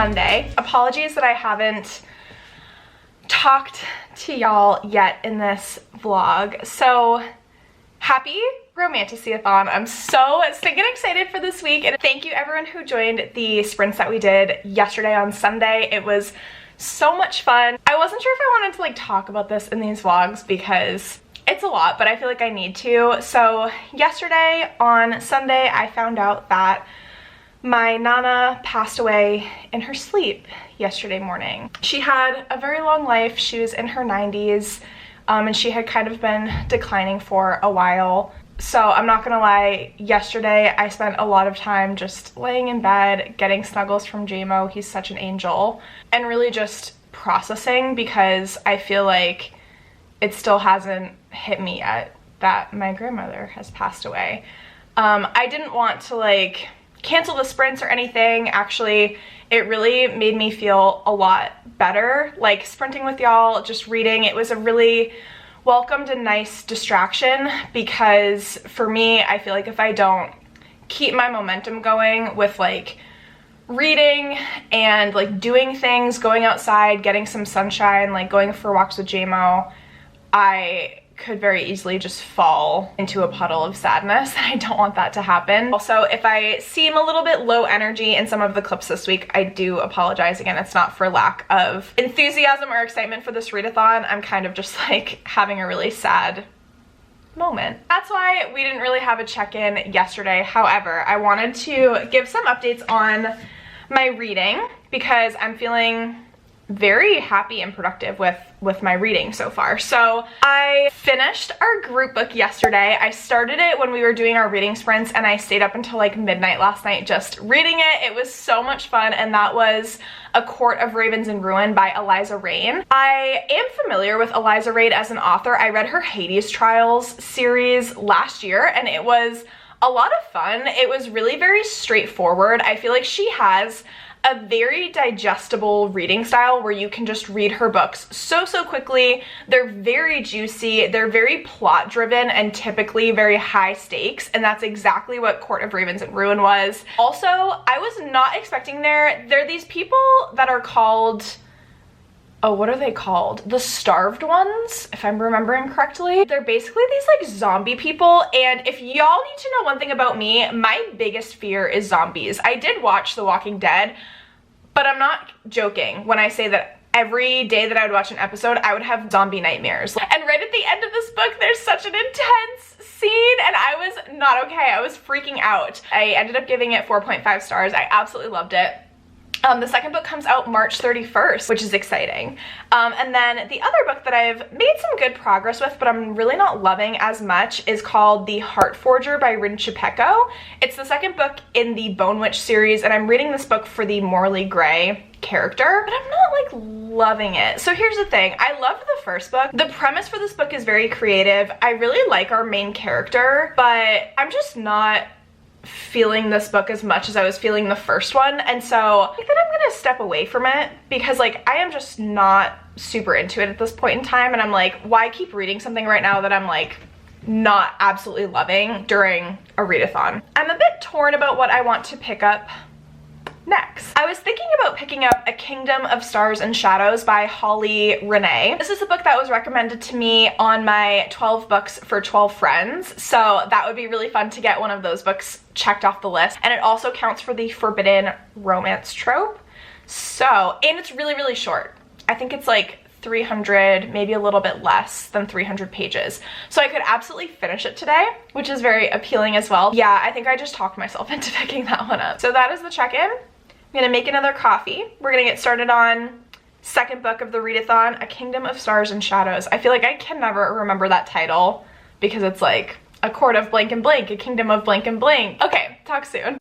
Monday. Apologies that I haven't talked to y'all yet in this vlog. So happy Romantasyathon. I'm so stinking excited for this week, and thank you everyone who joined the sprints that we did yesterday on Sunday. It was so much fun. I wasn't sure if I wanted to like talk about this in these vlogs because it's a lot, but I feel like I need to. So yesterday on Sunday, I found out that my Nana passed away in her sleep yesterday morning. She had a very long life. She was in her 90s, and she had kind of been declining for a while. So I'm not gonna lie, yesterday I spent a lot of time just laying in bed, getting snuggles from JMO, he's such an angel, and really just processing, because I feel like it still hasn't hit me yet that my grandmother has passed away. I didn't want to like cancel the sprints or anything. Actually, it really made me feel a lot better, like sprinting with y'all, just reading. It was a really welcomed and nice distraction, because for me, I feel like if I don't keep my momentum going with like reading and like doing things, going outside, getting some sunshine, like going for walks with JMO, I could very easily just fall into a puddle of sadness. I don't want that to happen. Also, if I seem a little bit low energy in some of the clips this week, I do apologize. Again, it's not for lack of enthusiasm or excitement for this readathon. I'm kind of just like having a really sad moment. That's why we didn't really have a check-in yesterday. However, I wanted to give some updates on my reading because I'm feeling very happy and productive with my reading so far. So I finished our group book yesterday. I started it when we were doing our reading sprints, and I stayed up until like midnight last night just reading it. It was so much fun, and that was A Court of Ravens in Ruin by Eliza Reid. I am familiar with Eliza Reid as an author. I read her Hades Trials series last year, and it was a lot of fun. It was really very straightforward. I feel like she has a very digestible reading style where you can just read her books so quickly. They're very juicy, they're very plot driven, and typically very high stakes, and that's exactly what Court of Ravens and Ruin was. Also, I was not expecting there are these people that are called, oh, what are they called? The Starved Ones, if I'm remembering correctly. They're basically these like zombie people, and if y'all need to know one thing about me, my biggest fear is zombies. I did watch The Walking Dead, but I'm not joking when I say that every day that I would watch an episode, I would have zombie nightmares. And right at the end of this book, there's such an intense scene, and I was not okay. I was freaking out. I ended up giving it 4.5 stars. I absolutely loved it. The second book comes out March 31st, which is exciting. And then the other book that I've made some good progress with, but I'm really not loving as much, is called The Heart Forger by Rin Chupeco. It's the second book in the Bone Witch series, and I'm reading this book for the Morley Gray character, but I'm not like loving it. So here's the thing. I loved the first book. The premise for this book is very creative. I really like our main character, but I'm just not feeling this book as much as I was feeling the first one, and so I think that I'm gonna step away from it because like I am just not super into it at this point in time, and I'm like, why keep reading something right now that I'm like not absolutely loving during a readathon? I'm a bit torn about what I want to pick up next. I was thinking about picking up A Kingdom of Stars and Shadows by Holly Renee. This is a book that was recommended to me on my 12 books for 12 friends, so that would be really fun to get one of those books checked off the list. And it also counts for the forbidden romance trope. So, and it's really short. I think it's like 300, maybe a little bit less than 300 pages. So I could absolutely finish it today, which is very appealing as well. Yeah, I think I just talked myself into picking that one up. So that is the check-in. I'm gonna make another coffee. We're gonna get started on second book of the readathon, A Kingdom of Stars and Shadows. I feel like I can never remember that title because it's like A Court of blank and blank, A Kingdom of blank and blank. Okay, talk soon.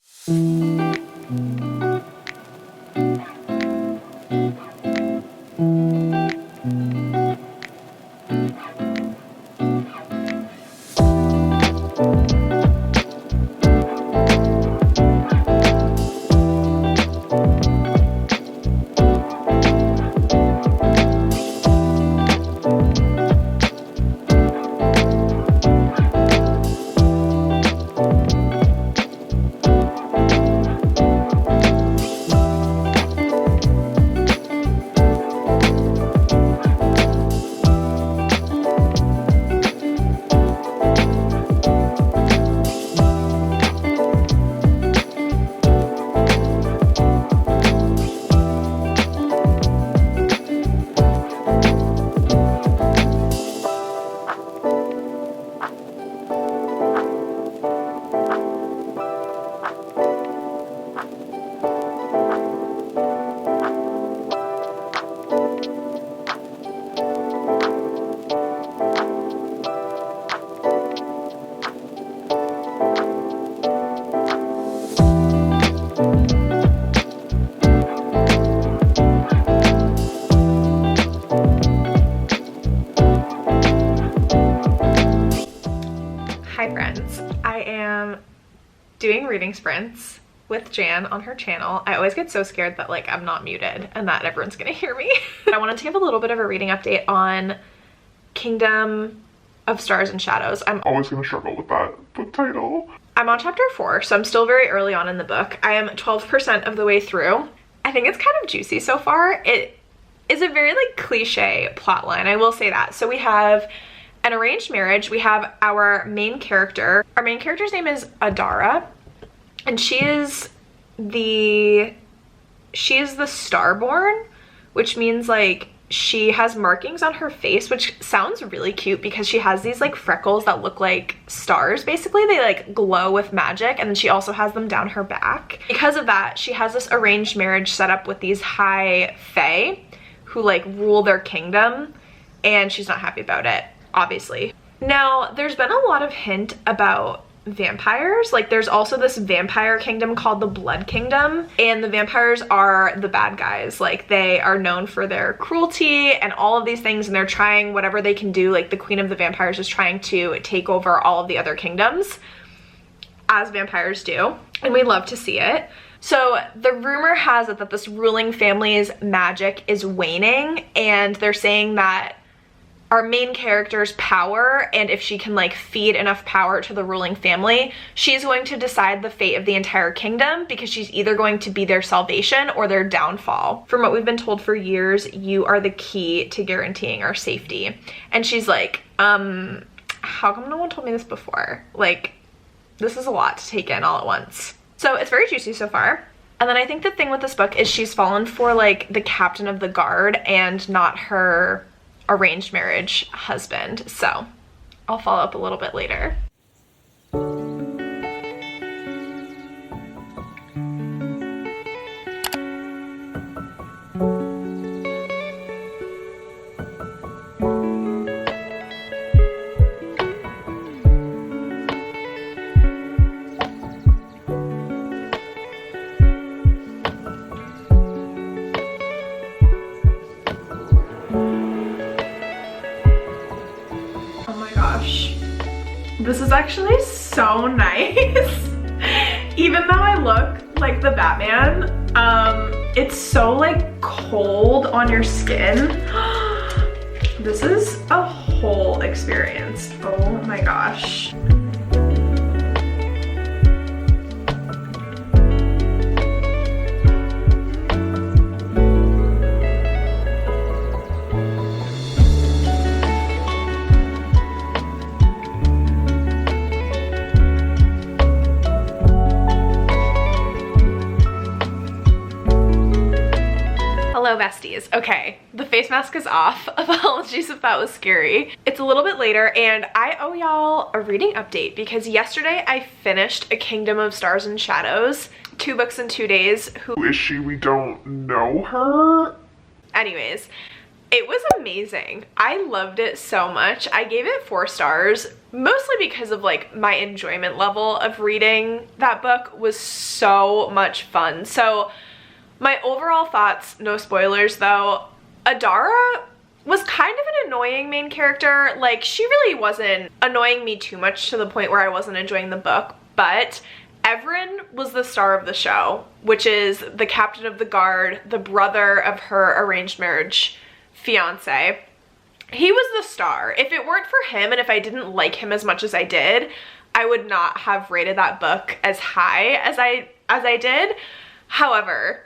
am doing reading sprints with Jan on her channel. I always get so scared that like I'm not muted and that everyone's gonna hear me. I wanted to give a little bit of a reading update on Kingdom of Stars and Shadows. I'm always gonna struggle with that book title. I'm on chapter 4, so I'm still very early on in the book. I am 12% of the way through. I think it's kind of juicy so far. It is a very like cliche plot line, I will say that. So we have an arranged marriage. We have our main character. Our main character's name is Adara, and she is the Starborn, which means like she has markings on her face, which sounds really cute because she has these like freckles that look like stars. Basically, they like glow with magic, and then she also has them down her back. Because of that, she has this arranged marriage set up with these high fae who like rule their kingdom, and she's not happy about it, obviously. Now, there's been a lot of hint about vampires. Like there's also this vampire kingdom called the Blood Kingdom, and the vampires are the bad guys. Like they are known for their cruelty and all of these things, and they're trying whatever they can do. Like the queen of the vampires is trying to take over all of the other kingdoms, as vampires do, and we love to see it. So the rumor has it that this ruling family's magic is waning, and they're saying that our main character's power, and if she can like feed enough power to the ruling family, she's going to decide the fate of the entire kingdom, because she's either going to be their salvation or their downfall. From what we've been told for years, you are the key to guaranteeing our safety. And she's like, how come no one told me this before? Like, this is a lot to take in all at once. So it's very juicy so far. And then I think the thing with this book is she's fallen for like the captain of the guard and not her arranged marriage husband. So I'll follow up a little bit later. This is actually so nice. Even though I look like the Batman, it's so like cold on your skin. This is a whole experience. Oh my gosh. Hello besties. Okay, the face mask is off. Apologies if that was scary. It's a little bit later and I owe y'all a reading update because yesterday I finished A Kingdom of Stars and Shadows. 2 books in 2 days. Who is she? We don't know her. Anyways, it was amazing. I loved it so much. I gave it 4 stars, mostly because of like my enjoyment level of reading that book was so much fun. So my overall thoughts, no spoilers though, Adara was kind of an annoying main character. Like she really wasn't annoying me too much to the point where I wasn't enjoying the book, but Everin was the star of the show, which is the captain of the guard, the brother of her arranged marriage fiance. He was the star. If it weren't for him and if I didn't like him as much as I did, I would not have rated that book as high as I did. However,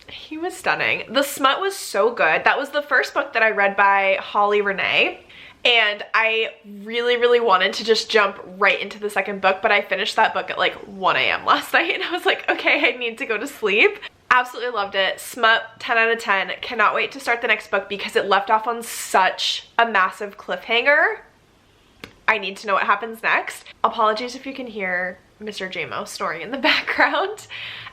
he was stunning. The smut was so good. That was the first book that I read by Holly Renee, and I really wanted to just jump right into the second book, but I finished that book at like 1 a.m. last night and I was like, okay, I need to go to sleep. Absolutely loved it. Smut, 10 out of 10. Cannot wait to start the next book because it left off on such a massive cliffhanger. I need to know what happens next. Apologies if you can hear Mr. JMO snoring in the background.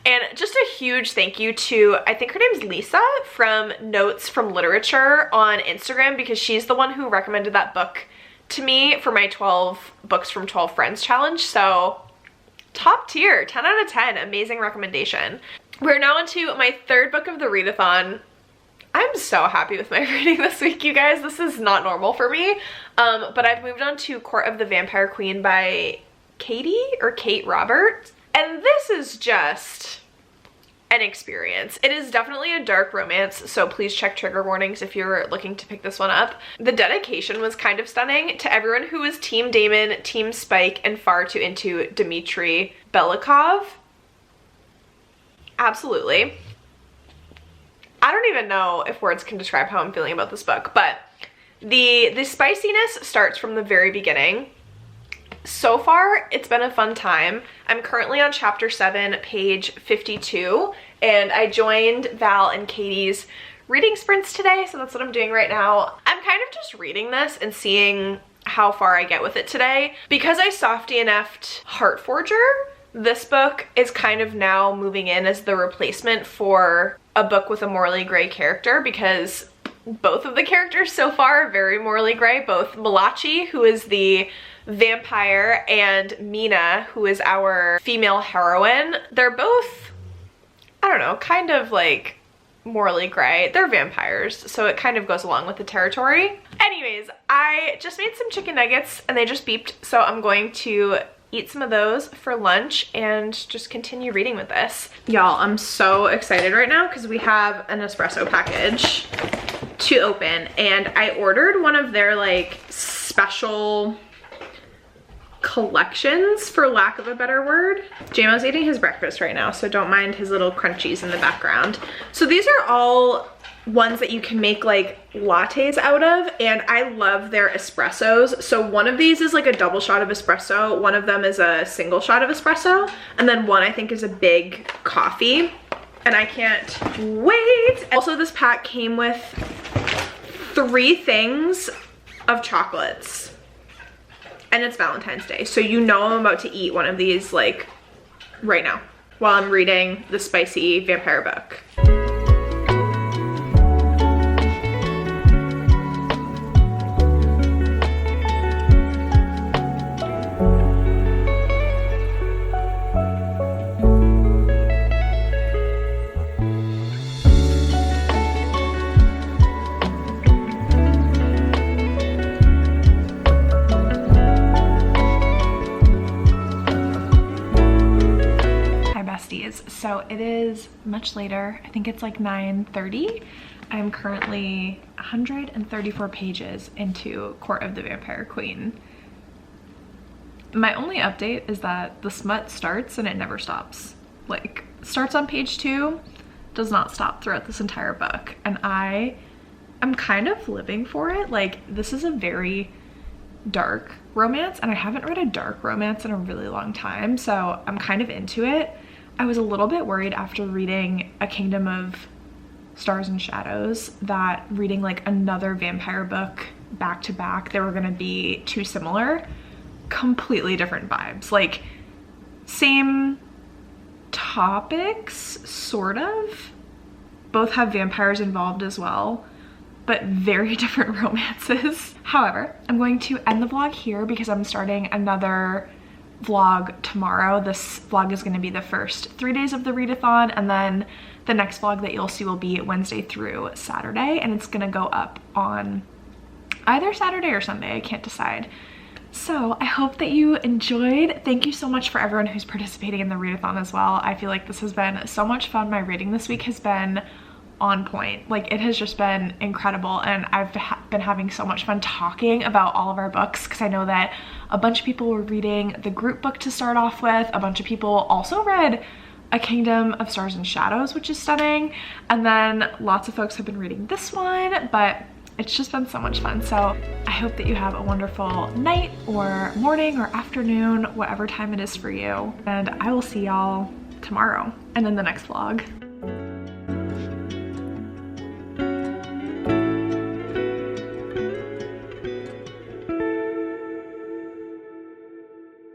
And just a huge thank you to, I think her name's Lisa from Notes from Literature on Instagram, because she's the one who recommended that book to me for my 12 books from 12 friends challenge. So top tier, 10 out of 10, amazing recommendation. We're now into my 3rd book of the readathon. I'm so happy with my reading this week, you guys. This is not normal for me, but I've moved on to Court of the Vampire Queen by Katie or Kate Roberts. And this is just an experience. It is definitely a dark romance, so please check trigger warnings if you're looking to pick this one up. The dedication was kind of stunning. To everyone who is Team Damon, Team Spike, and far too into Dmitry Belikov. Absolutely. I don't even know if words can describe how I'm feeling about this book, but the spiciness starts from the very beginning. So far, it's been a fun time. I'm currently on chapter 7, page 52, and I joined Val and Katie's reading sprints today, so that's what I'm doing right now. I'm kind of just reading this and seeing how far I get with it today. Because I soft DNF'd Heartforger, this book is kind of now moving in as the replacement for a book with a morally gray character, because both of the characters so far are very morally gray. Both Malachi, who is the vampire, and Mina, who is our female heroine, they're both, I don't know, kind of like morally gray. They're vampires, so it kind of goes along with the territory. Anyways, I just made some chicken nuggets and they just beeped, so I'm going to eat some of those for lunch and just continue reading with this. Y'all, I'm so excited right now because we have an espresso package to open, and I ordered one of their like special collections, for lack of a better word. JMO's eating his breakfast right now, so don't mind his little crunchies in the background. So these are all ones that you can make like lattes out of, and I love their espressos. So one of these is like a double shot of espresso, one of them is a single shot of espresso, and then one I think is a big coffee, and I can't wait. Also, this pack came with 3 things of chocolates. And it's Valentine's Day, so you know I'm about to eat one of these like right now while I'm reading the spicy vampire book. So it is much later. I think it's like 9:30. I'm currently 134 pages into Court of the Vampire Queen. My only update is that the smut starts and it never stops. Like, starts on page 2, does not stop throughout this entire book. And I am kind of living for it. Like, this is a very dark romance, and I haven't read a dark romance in a really long time, so I'm kind of into it. I was a little bit worried after reading A Kingdom of Stars and Shadows that reading like another vampire book back to back, they were gonna be too similar. Completely different vibes. Like, same topics, sort of. Both have vampires involved as well, but very different romances. However, I'm going to end the vlog here because I'm starting another vlog tomorrow. This vlog is going to be the first 3 days of the readathon, and then the next vlog that you'll see will be Wednesday through Saturday, and it's going to go up on either Saturday or Sunday. I can't decide. So I hope that you enjoyed. Thank you so much for everyone who's participating in the readathon as well. I feel like this has been so much fun. My reading this week has been on point. Like, it has just been incredible, and I've been having so much fun talking about all of our books, because I know that a bunch of people were reading the group book to start off with. A bunch of people also read A Kingdom of Stars and Shadows, which is stunning, and then lots of folks have been reading this one, but it's just been so much fun. So I hope that you have a wonderful night or morning or afternoon, whatever time it is for you, and I will see y'all tomorrow and in the next vlog.